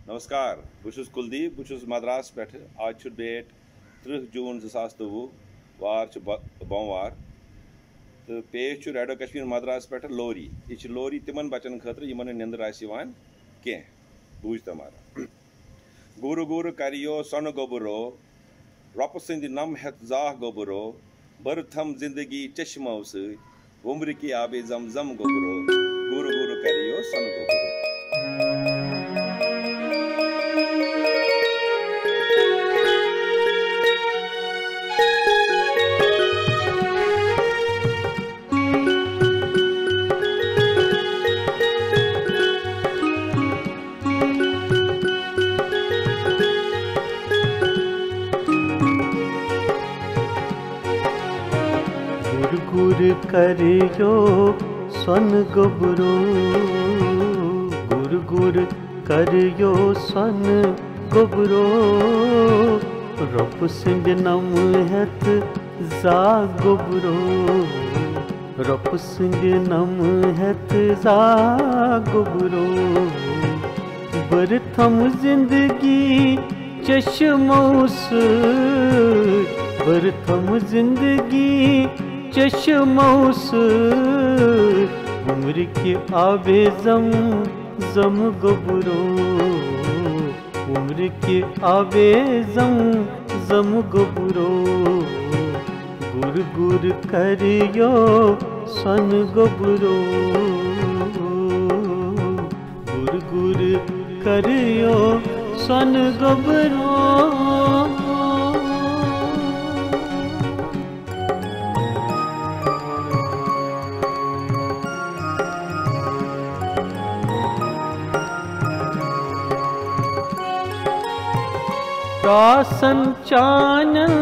नमस्कार बहुत कुलदीप बहुत मद्रास पे आज डेट 30 जून 2023 वार बोमवार तो पेश रेडियो कश्मीर मद्रास पे लोरी यह लोरी तिमन बचन खतर यमन निंदर कह बूझ तमारा गुरु गुरु करियो सन गोबरो रप सिंद नम हेत जाह गोबरो बर थम जिंदगी चश्मो उम्र की आबे जमजम गोबरो गुरु गुरु करियो सन गोबरो। गुर करियो सन गोबरो गुर गुर करियो सन गोबरो रब सिंह नम हेत जा गोबरो रब सिंह नम हेत जा गोबरो बरथम जिंदगी चश्मोस बरथम जिंदगी चश्मोस उम्र के आबे जम गोबरो उम्र के आबे जम गोबरो गुर गुर करियो सन गोबरो गुर गुर करियो सन गोबरो। तासन चानन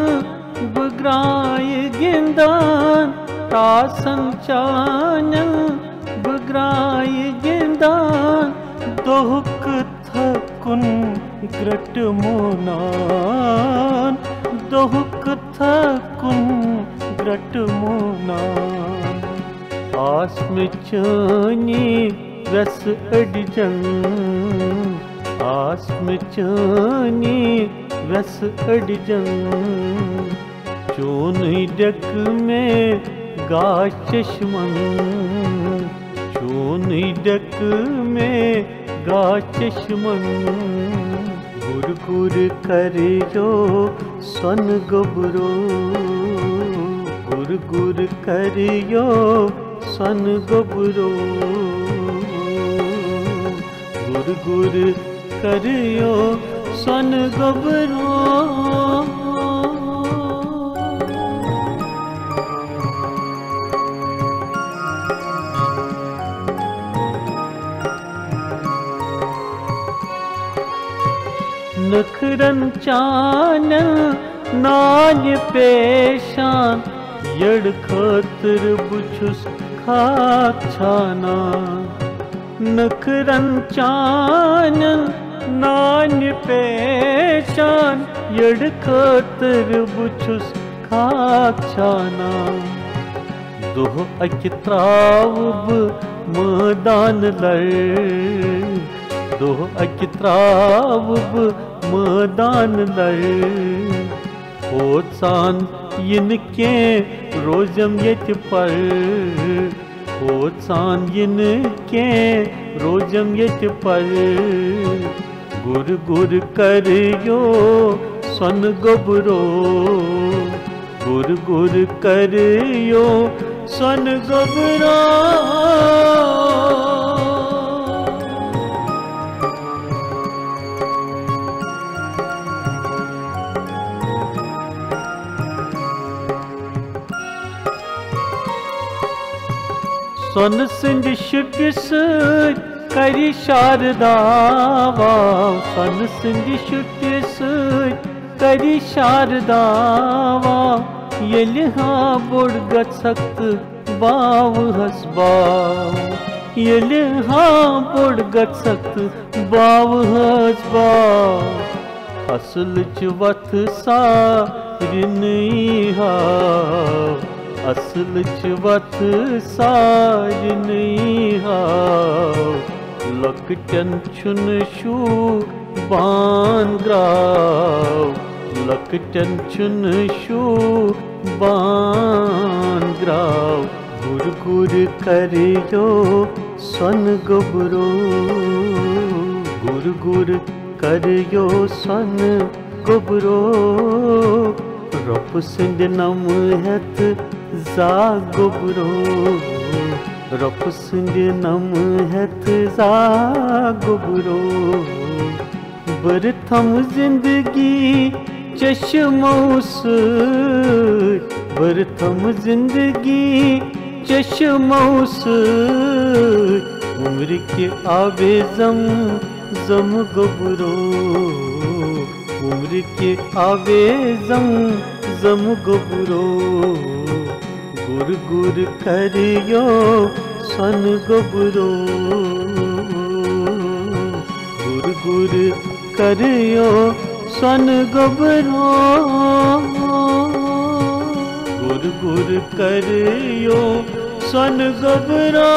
बग्राय गिंदान तासन चानन बग्राय गिंदान दोहक थकुन ग्रट मोनान दोहक थकुन ग्रट मोनान आस में चानी रस अडजन आस में चानी रस अडजन चोन डक में गा चश्मन चोन डक में गा चश्मन गुर गुर करियो सन गोबरो गुर गुर करियो सन गोबरो गुर गुर करियो सन गोबरो। नखरन चानन नाज पेशान यड़ खतर बुछुस खाक छाना नखरन चानन नान पेशान यड़ खतर बुछुस खाक छाना दोह अकित्राव मैदान लड़ दोह अकित्राव मैदान लड़ होसान इनके रोजम यत पर होसान इनके रोजम यत पर गुर गुर करियो सन गोबरो गुर गुर करियो सन गोबरो। सन सिंध शुटिस करी शारदावा सन सिंध शुटिस करी शारदावा येलि हाँ बुड़ गसक्त बाव हसबाव येलि हाँ बुड़ गसक्त बाव हसबाव असल च वथ सारिनी हाव असल च वथ सारिनी हाव लकटन छुन शू बान ग्राव लकटन छुन शू बान ग्राव गुर गुर करियो सन गोबरो गुर गुर करियो सन गोबरो रप सिंध नम हैत जा गोबरो रप सिंध नम हैत जा गोबरो बरथम जिंदगी चश्मोस बरथम जिंदगी चश्मोस उम्र के आवे जम जम गोबरो उम्र के आवे जम जम गोबरो गुर गुर करियो सन गोबरो गुर गुर करियो सन गोबरो गुर गुर करियो सन गोबरो